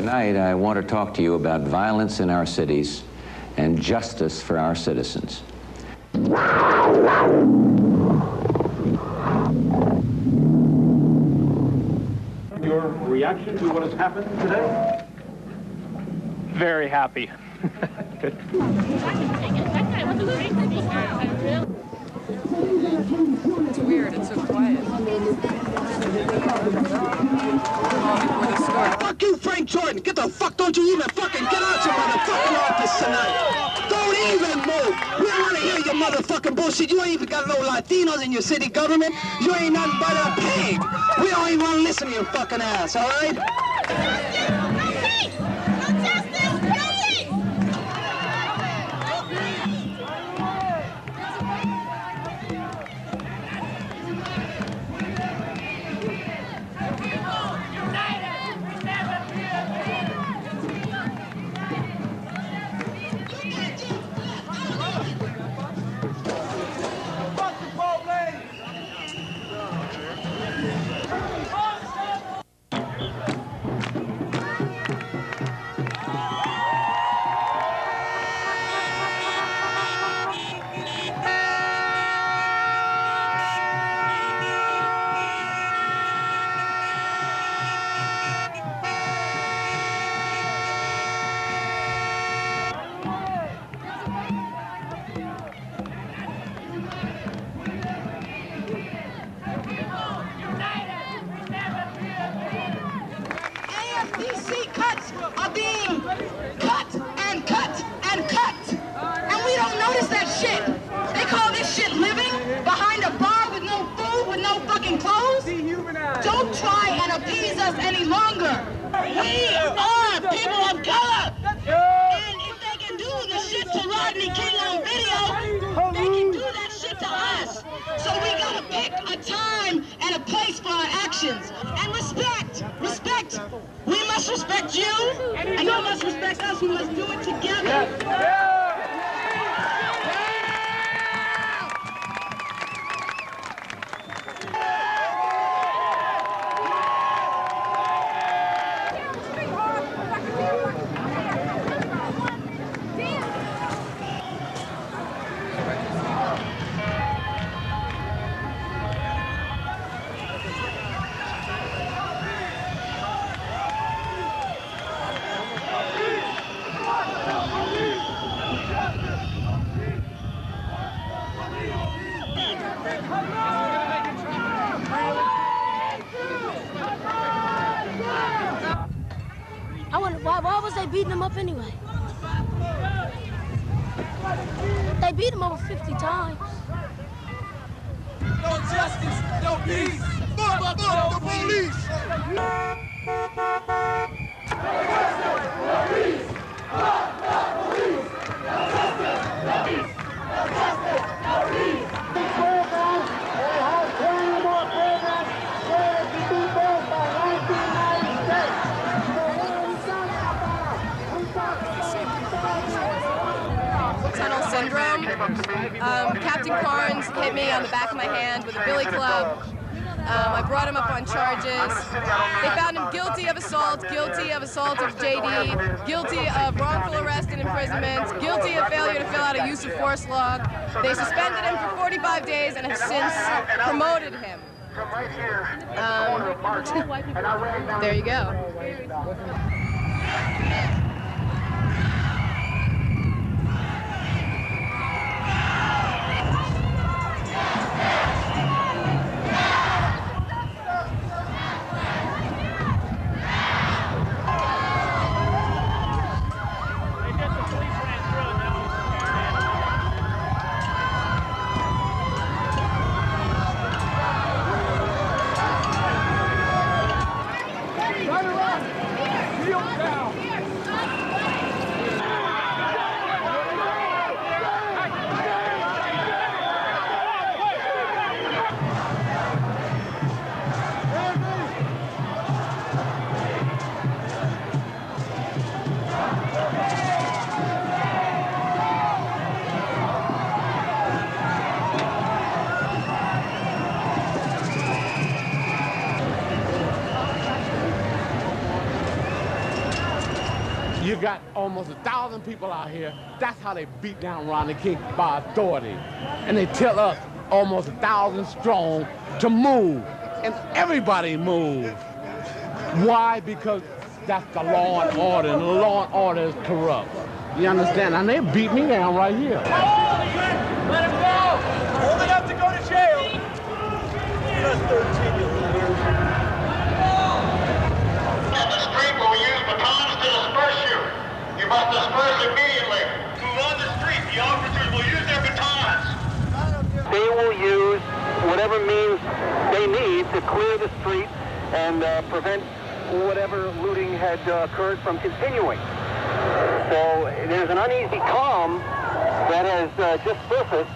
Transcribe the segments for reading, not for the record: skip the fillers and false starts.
Tonight, I want to talk to you about violence in our cities and justice for our citizens. Your reaction to what has happened today? Very happy. It's weird, it's so quiet. Fuck you, Frank Jordan! Get the fuck, don't you even fucking get out your motherfucking office tonight! Don't even move! We don't want to hear your motherfucking bullshit. You ain't even got no Latinos in your city government. You ain't nothing but a pig! We don't even want to listen to your fucking ass, alright? DC cuts are being cut and cut and cut. And we don't notice that shit. They call this shit living behind a bar with no food, with no fucking clothes. Don't try and appease us any longer. We are people of color. And if they can do the shit to Rodney King on video, they can do that shit to us. So we gotta pick a time and a place for our actions. And respect, respect. We must respect you, and you must respect us. We must do it together. Why was they beating him up anyway? They beat him over 50 times. No justice, no peace. Fuck the police. Tunnel syndrome. Captain Carnes hit me on the back of my hand with a billy club. I brought him up on charges. They found him guilty of assault of JD, guilty of wrongful arrest and imprisonment, guilty of failure to fill out a use of force log. They suspended him for 45 days and have since promoted him. There you go. got almost 1,000 people out here. That's how they beat down Rodney King, by authority. And they tell us, almost 1,000 strong, to move. And everybody moved. Why? Because that's the law and order, and the law and order is corrupt. You understand? And they beat me down right here. Let him go! Hold it up to go to jail! The street will use batons to disperse you. You must disperse immediately. Move on the street. The officers will use their batons. They will use whatever means they need to clear the street and prevent whatever looting had occurred from continuing. So there's an uneasy calm that has just surfaced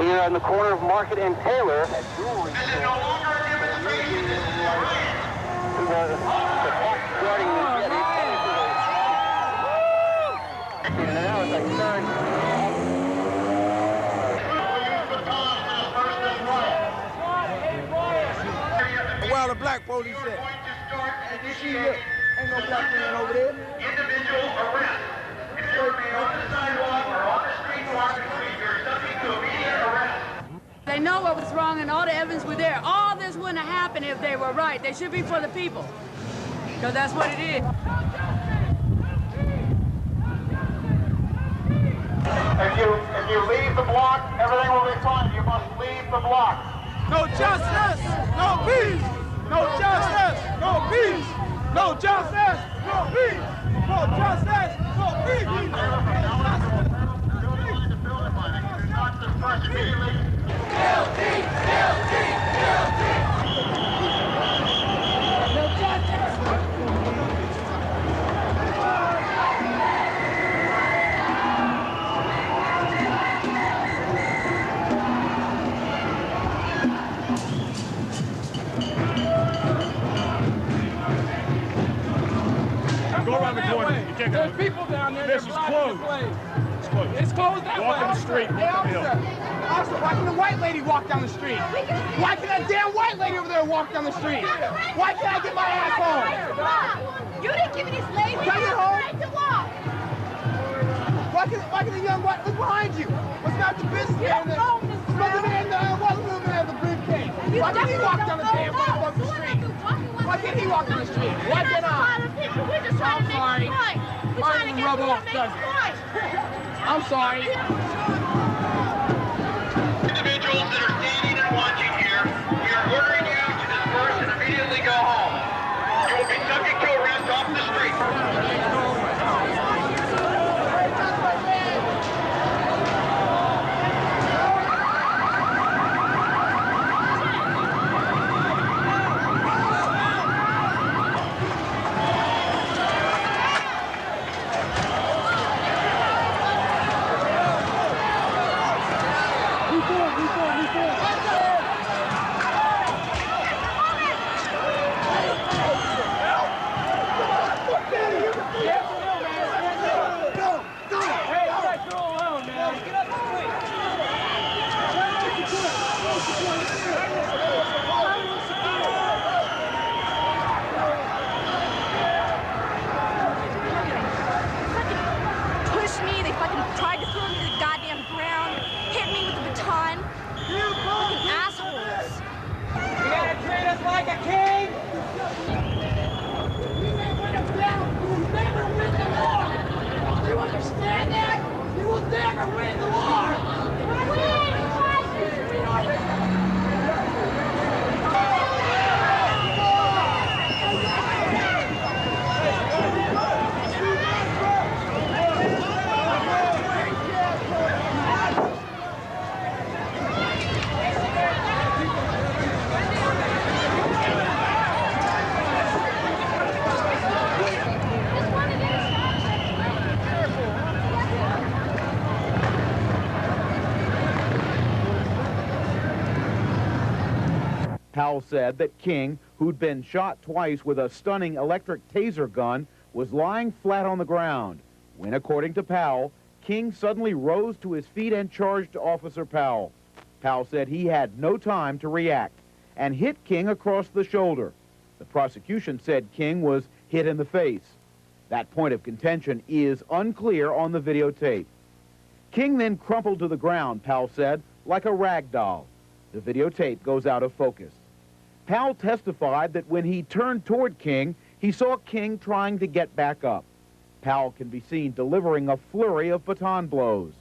here on the corner of Market and Taylor. This is no longer a demonstration. This is a riot. The clock starting to get and now as I turn. Well, the black police said. Ain't no black man over there. Individual arrest. If you remain on the sidewalk or on the street market, you're subject to immediate arrest. They know what was wrong and all the evidence was there. All this wouldn't have happened if they were right. They should be for the people. Because that's what it is. If you leave the block, everything will be fine. You must leave the block. No justice, no peace. No justice, no peace. No justice, no peace. No justice, no peace. Guilty, guilty, guilty. No justice. Go around the corner. You can't go. There's people down there. This is closed. It's closed. It's closed that way. Walk on the street. Hey, officer, why can the white lady walk down the street? Why can that damn white lady over there walk down the street? Why can't I get my ass home? You didn't give me this lady Can I get home? right to walk. Why can the young white look behind you? What's not your business? Get man? home, Mr. Supposed to be in the briefcase. Why can't he walk down the damn motherfucking street? Why can't he walk down the street? Why can't I? We're just trying to make sorry. a point. We're trying to get Rub you off, to make does a it? point. I'm sorry. Individuals that are standing and watching here, we are ordering you to disperse and immediately go home. You will be subject to arrest off the street. Powell said that King, who'd been shot twice with a stunning electric taser gun, was lying flat on the ground when, according to Powell, King suddenly rose to his feet and charged Officer Powell. Powell said he had no time to react and hit King across the shoulder. The prosecution said King was hit in the face. That point of contention is unclear on the videotape. King then crumpled to the ground, Powell said, like a rag doll. The videotape goes out of focus. Powell testified that when he turned toward King, he saw King trying to get back up. Powell can be seen delivering a flurry of baton blows.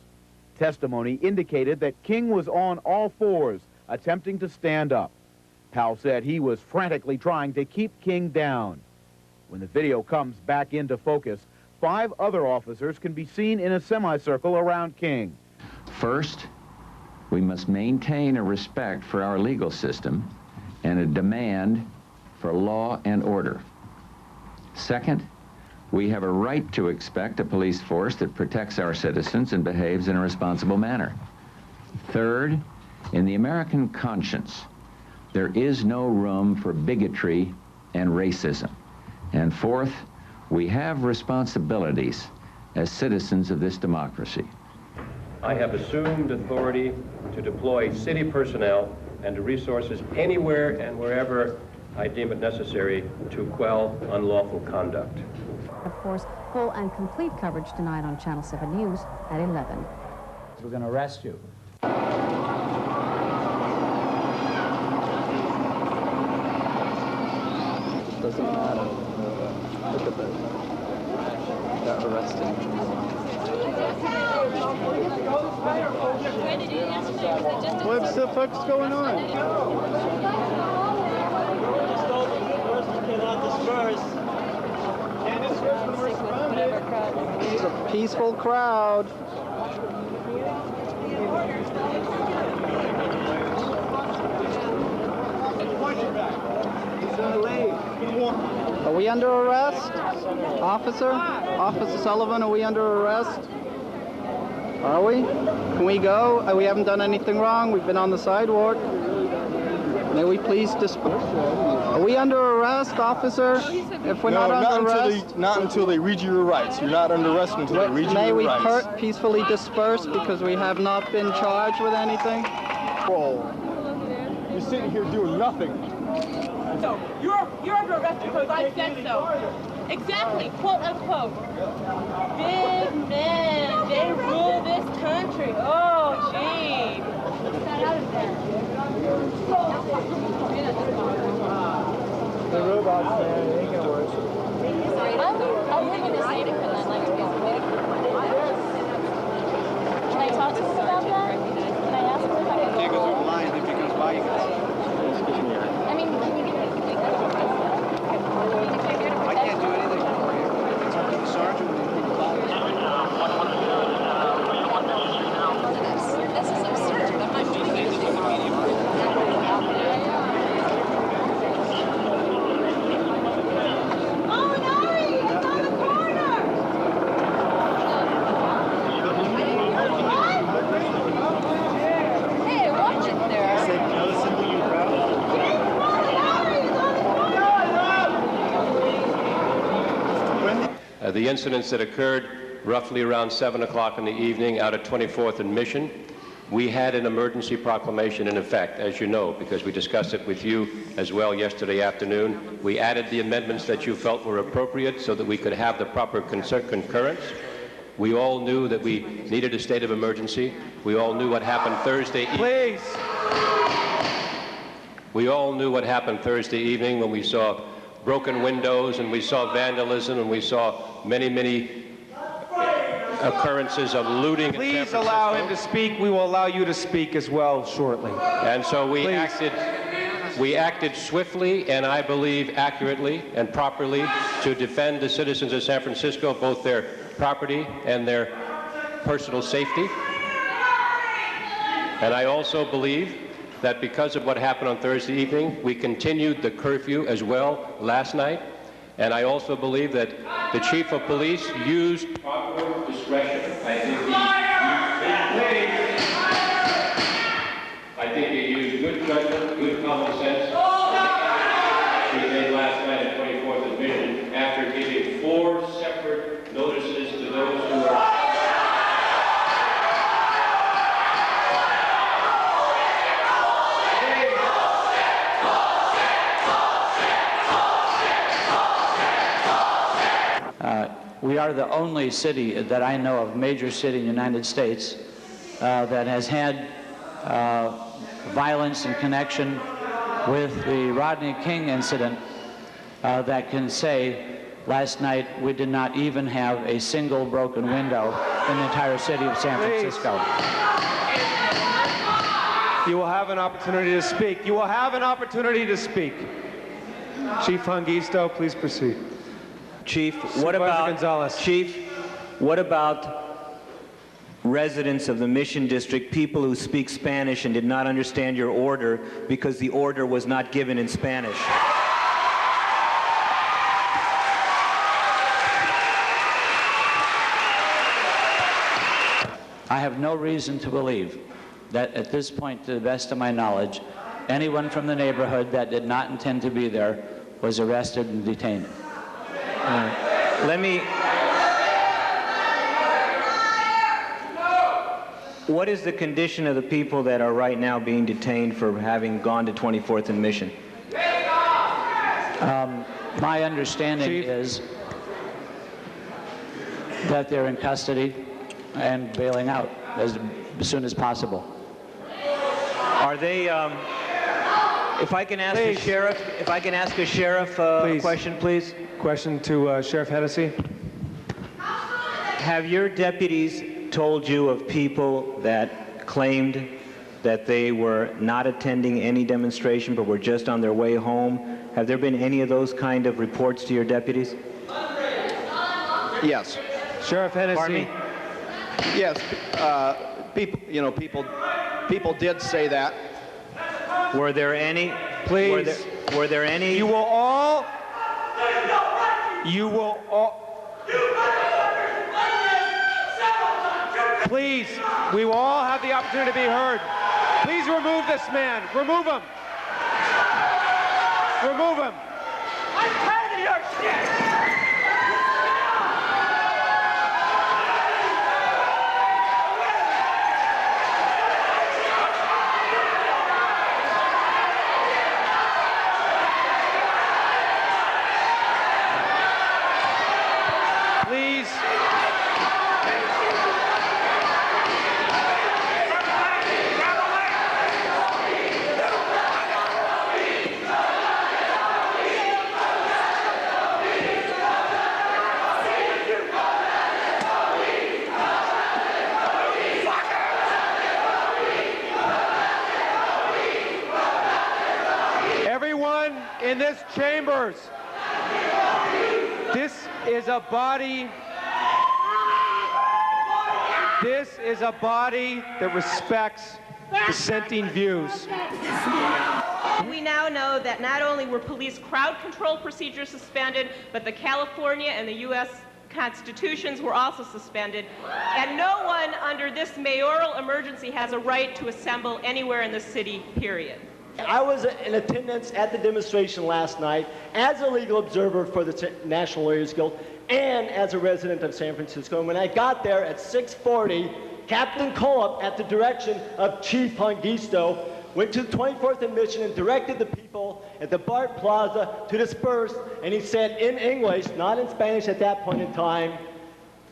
Testimony indicated that King was on all fours, attempting to stand up. Powell said he was frantically trying to keep King down. When the video comes back into focus, 5 other officers can be seen in a semicircle around King. First, we must maintain a respect for our legal system and a demand for law and order. Second, we have a right to expect a police force that protects our citizens and behaves in a responsible manner. Third, in the American conscience, there is no room for bigotry and racism. And fourth, we have responsibilities as citizens of this democracy. I have assumed authority to deploy city personnel and resources anywhere and wherever I deem it necessary to quell unlawful conduct. Of course, full and complete coverage tonight on Channel 7 News at 11. We're going to arrest you. Doesn't matter. Look at this. Got arrested. What the fuck's going on? It's a peaceful crowd. Are we under arrest? Officer? Officer Sullivan, are we under arrest? Are we? Can we go? We haven't done anything wrong. We've been on the sidewalk. May we please disperse? Are we under arrest, officer? If we're not under arrest? Not until they read you your rights. You're not under arrest until they read you your rights. May we peacefully disperse because we have not been charged with anything? You're sitting here doing nothing. So you're under arrest because I said so. Exactly, quote unquote. Big men, they rule this country. Oh, gee. Get out of there. The robots there, they ain't gonna work. I'm living this meeting for that next week. Can I talk to him about that? Can I ask him if I can? Can't go through the line, it becomes violence. I mean, can you get me? I can't do anything for you. It's up to the sergeant when you the file. This is absurd. I'm not doing anything. The incidents that occurred roughly around 7 o'clock in the evening out at 24th and Mission, we had an emergency proclamation in effect, as you know, because we discussed it with you as well yesterday afternoon. We added the amendments that you felt were appropriate so that we could have the proper concurrence. We all knew that we needed a state of emergency. We all knew what happened Thursday evening. Please. We all knew what happened Thursday evening when we saw broken windows and we saw vandalism and we saw many occurrences of looting. Please allow him to speak. We will allow you to speak as well shortly. And so we acted swiftly and I believe accurately and properly to defend the citizens of San Francisco, both their property and their personal safety. And I also believe that because of what happened on Thursday evening, we continued the curfew as well last night. And I also believe that the chief of police used proper discretion. I think he used good judgment, good common sense. He made last night at 24th and Mission after giving 4 separate notices to those who were. We are the only city that I know of, major city in the United States, that has had violence in connection with the Rodney King incident that can say, last night we did not even have a single broken window in the entire city of San Francisco. You will have an opportunity to speak. You will have an opportunity to speak. Chief Hongisto, please proceed. Chief, what about Gonzalez. Chief, what about residents of the Mission District, people who speak Spanish and did not understand your order because the order was not given in Spanish? I have no reason to believe that at this point, to the best of my knowledge, anyone from the neighborhood that did not intend to be there was arrested and detained. What is the condition of the people that are right now being detained for having gone to 24th and Mission? My understanding is that they're in custody and bailing out as soon as possible. Are they, if I can ask the sheriff, a question, please. Question to Sheriff Hennessy. Have your deputies told you of people that claimed that they were not attending any demonstration but were just on their way home? Have there been any of those kind of reports to your deputies? Yes. Sheriff Hennessy. Pardon me? Yes. People did say that. Were there any? Please. Were there any? You will all. Please, we will all have the opportunity to be heard. Please remove this man. Remove him. Remove him. I'm tired of your shit! Please. Everyone in this chambers, this is a body that respects dissenting views. We now know that not only were police crowd control procedures suspended, but the California and the U.S. constitutions were also suspended. And no one under this mayoral emergency has a right to assemble anywhere in the city, period. I was in attendance at the demonstration last night as a legal observer for the National Lawyers Guild and as a resident of San Francisco. And when I got there at 6:40, Captain Colop, at the direction of Chief Hongisto, went to the 24th and Mission and directed the people at the BART Plaza to disperse. And he said in English, not in Spanish at that point in time,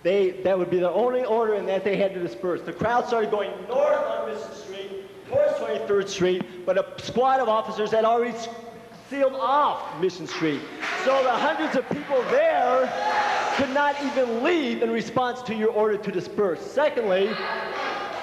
that would be the only order and that they had to disperse. The crowd started going north on Mission Street, towards 23rd Street, but a squad of officers had already sealed off Mission Street. So the hundreds of people there could not even leave in response to your order to disperse. Secondly,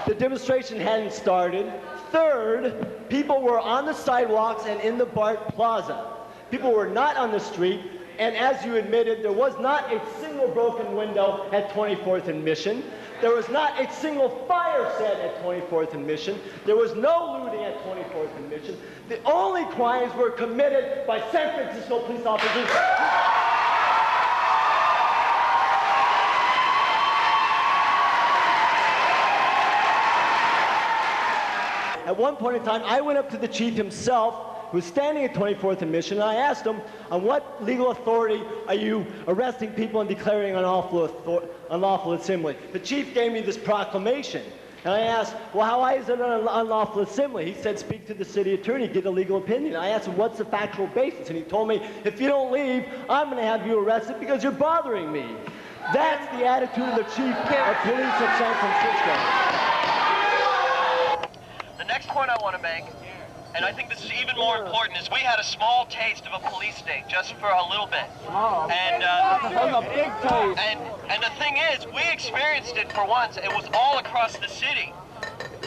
the demonstration hadn't started. Third, people were on the sidewalks and in the BART Plaza. People were not on the street, and as you admitted, there was not a single broken window at 24th and Mission. There was not a single fire set at 24th and Mission. There was no looting at 24th and Mission. The only crimes were committed by San Francisco police officers. At one point in time, I went up to the chief himself, who was standing at 24th and Mission, and I asked him, on what legal authority are you arresting people and declaring unlawful assembly? The chief gave me this proclamation. And I asked, well, why is it an unlawful assembly? He said, speak to the city attorney, get a legal opinion. I asked him, what's the factual basis? And he told me, if you don't leave, I'm going to have you arrested because you're bothering me. That's the attitude of the chief of police of San Francisco. The next point I want to make, and I think this is even more important, is we had a small taste of a police state just for a little bit. And the thing is, we experienced it for once. It was all across the city.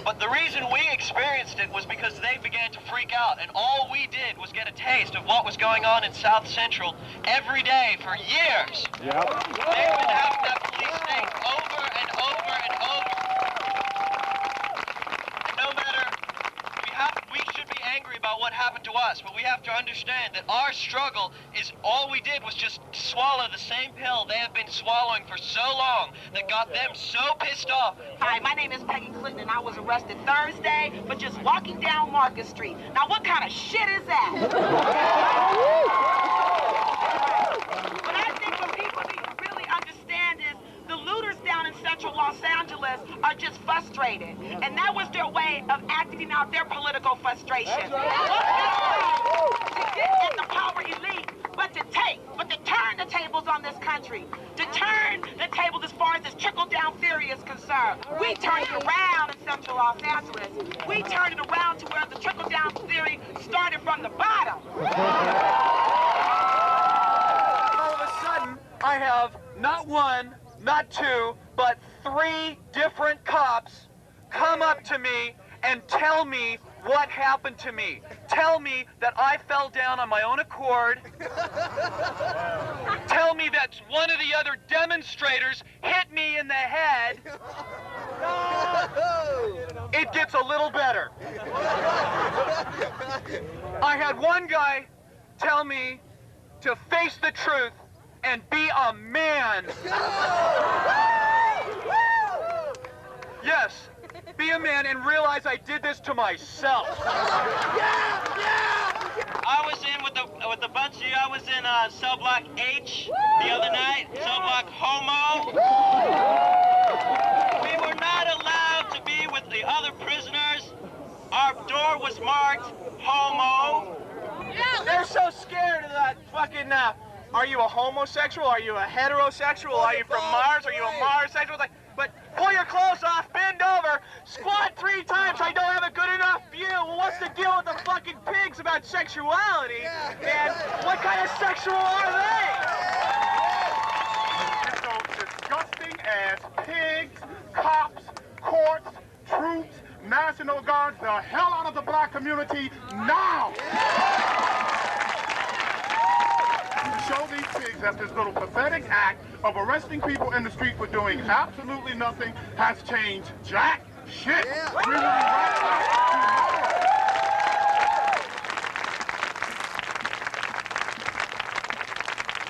But the reason we experienced it was because they began to freak out, and all we did was get a taste of what was going on in South Central every day for years. They've been having that police state over and over and over. And no matter, we should be angry about what happened to us, but we have to understand that our struggle is all we did was just swallow the same pill they have been swallowing for so long that got them so pissed off. Hi, my name is Peggy Clinton, and I was arrested Thursday for just walking down Market Street. Now, what kind of shit is that? But I think what people need to really understand is the looters down in central Los Angeles are just frustrated, and that was their way of acting out their political frustration. To get at the power elite, but to turn the tables on this country, to turn the tables as far as this trickle-down theory is concerned. We turned it around in central Los Angeles. We turned it around to where the trickle-down theory started from the bottom. All of a sudden, I have not one, not two, but 3 different cops come up to me and tell me what happened to me. Tell me that I fell down on my own accord. Tell me that one of the other demonstrators hit me in the head. It gets a little better. I had one guy tell me to face the truth and be a man. Yes, be a man and realize I did this to myself. I was in with a bunch of you. I was in cell block H the other night. Cell block Homo. We were not allowed to be with the other prisoners. Our door was marked Homo. They're so scared of that fucking, are you a homosexual? Are you a heterosexual? Are you from Mars? Are you a Marsexual? Like, but pull your clothes off, bend over, squat 3 times. I don't have a good enough view. Well, what's the deal with the fucking pigs about sexuality? And what kind of sexual are they? It's so disgusting as pigs, cops, courts, troops, National Guards, the hell out of the black community now! Show these pigs that this little pathetic act of arresting people in the street for doing absolutely nothing has changed jack shit. We will be right back tomorrow.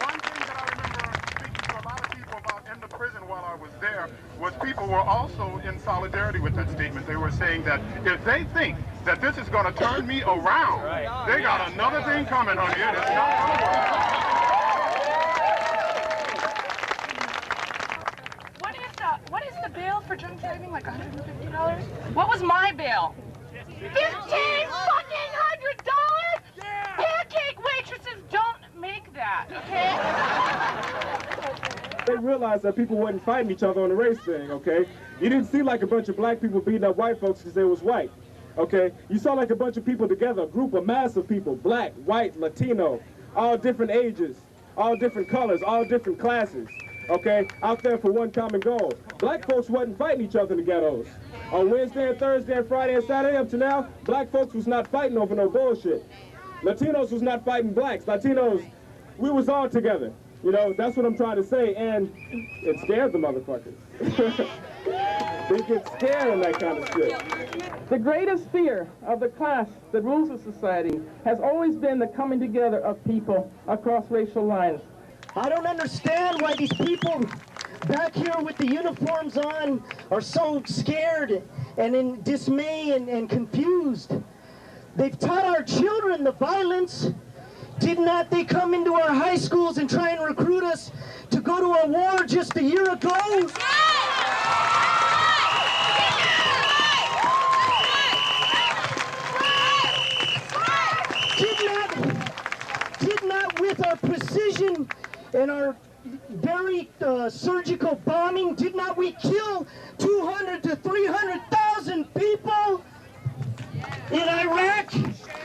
One thing that I remember speaking to a lot of people about in the prison while I was there was people were also in solidarity with that statement. They were saying that if they think that this is going to turn me around, they got another thing coming, honey. It is not going to work. What is the bill for drunk driving? Like $150? What was my bill? $1,500? Pancake waitresses don't make that, okay? They realized that people wasn't fighting each other on the race thing, okay? You didn't see like a bunch of black people beating up white folks because they was white, okay? You saw like a bunch of people together, a group, a mass of people, black, white, Latino, all different ages, all different colors, all different classes. Okay, out there for one common goal. Black folks wasn't fighting each other in the ghettos. On Wednesday and Thursday and Friday and Saturday up to now, black folks was not fighting over no bullshit. Latinos was not fighting blacks. Latinos, we was all together. You know, that's what I'm trying to say, and it scared the motherfuckers. They get scared in that kind of shit. The greatest fear of the class that rules the society has always been the coming together of people across racial lines. I don't understand why these people back here with the uniforms on are so scared and in dismay and confused. They've taught our children the violence. Did not they come into our high schools and try and recruit us to go to a war just a year ago? Did not with our precision and our very surgical bombing? Did not we kill 200 to 300,000 people in Iraq?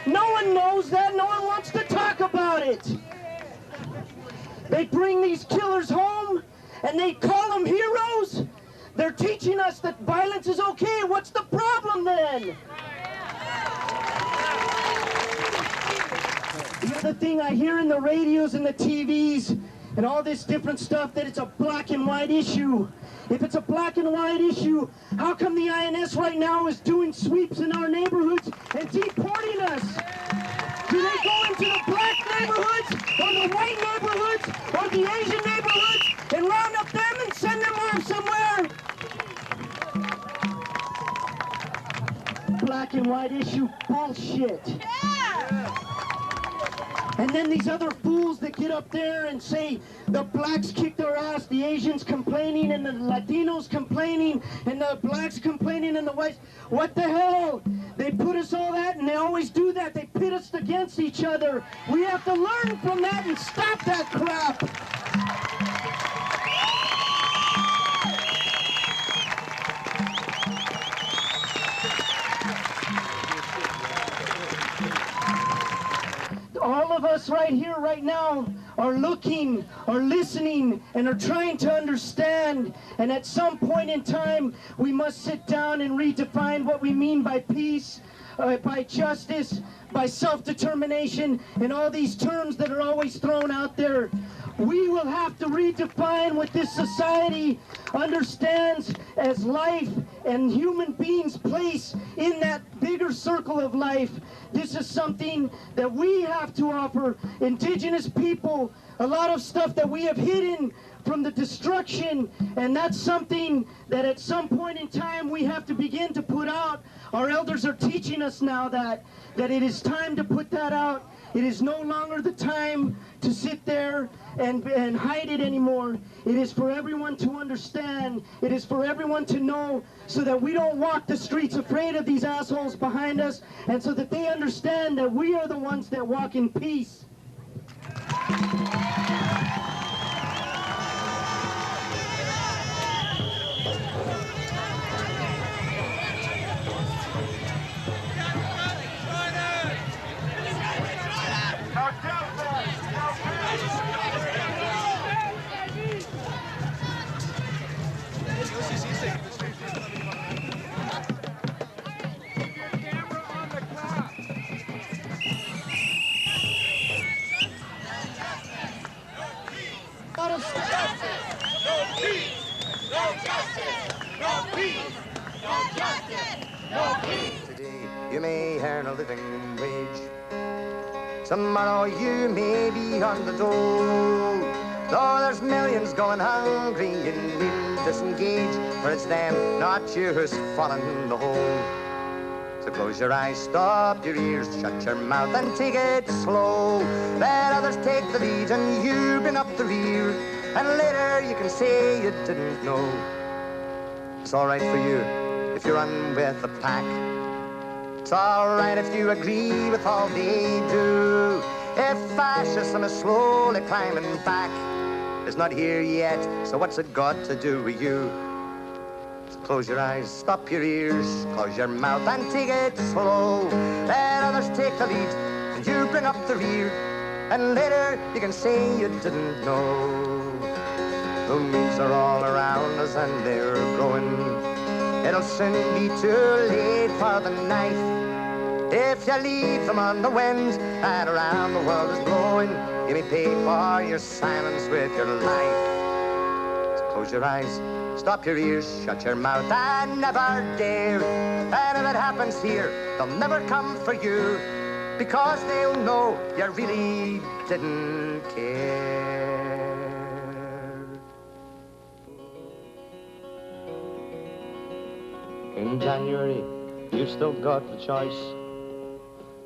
No one knows that. No one wants to talk about it. They bring these killers home and they call them heroes. They're teaching us that violence is okay. What's the problem then? The other thing I hear in the radios and the TVs and all this different stuff, that it's a black and white issue. If it's a black and white issue, how come the INS right now is doing sweeps in our neighborhoods and deporting us? Do they go into the black neighborhoods or the white neighborhoods or the Asian neighborhoods and round up them and send them off somewhere? Black and white issue bullshit. And then these other fools that get up there and say the blacks kicked their ass, the Asians complaining, and the Latinos complaining, and the blacks complaining, and the whites. What the hell? They put us all that, and they always do that. They pit us against each other. We have to learn from that and stop that crap. All of us right here, right now, are looking, are listening, and are trying to understand. And at some point in time, we must sit down and redefine what we mean by peace, by justice, by self-determination, and all these terms that are always thrown out there. We will have to redefine what this society understands as life and human beings' place in that bigger circle of life. This is something that we have to offer indigenous people, a lot of stuff that we have hidden from the destruction, and that's something that at some point in time we have to begin to put out. Our elders are teaching us now that it is time to put that out. It is no longer the time to sit there and hide it anymore. It is for everyone to understand. It is for everyone to know, so that we don't walk the streets afraid of these assholes behind us, and so that they understand that we are the ones that walk in peace. Today you may earn a living wage. Tomorrow you may be on the dole. Though there's millions going hungry and disengaged, for it's them, not you, who's fallen in the hole. So close your eyes, stop your ears, shut your mouth and take it slow. Let others take the lead and you bring up the rear, and later you can say you didn't know. It's all right for you if you run with the pack. It's all right if you agree with all they do. If fascism is slowly climbing back, it's not here yet, so what's it got to do with you? So close your eyes, stop your ears, close your mouth and take it slow. Let others take the lead and you bring up the rear, and later you can say you didn't know. The weeds are all around us and they're growing. It'll soon be too late for the knife. If you leave them on the wind and around the world is blowing, you may pay for your silence with your life. So close your eyes, stop your ears, shut your mouth and never dare. And if it happens here, they'll never come for you, because they'll know you really didn't care. In January, you've still got the choice.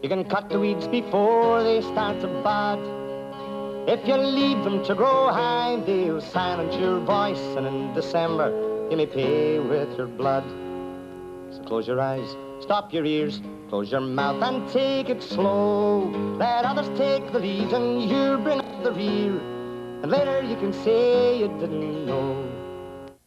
You can cut the weeds before they start to bud. If you leave them to grow high, they'll silence your voice, and in December, you may pay with your blood. So close your eyes, stop your ears, close your mouth and take it slow. Let others take the lead and you bring up the rear, and later you can say you didn't know.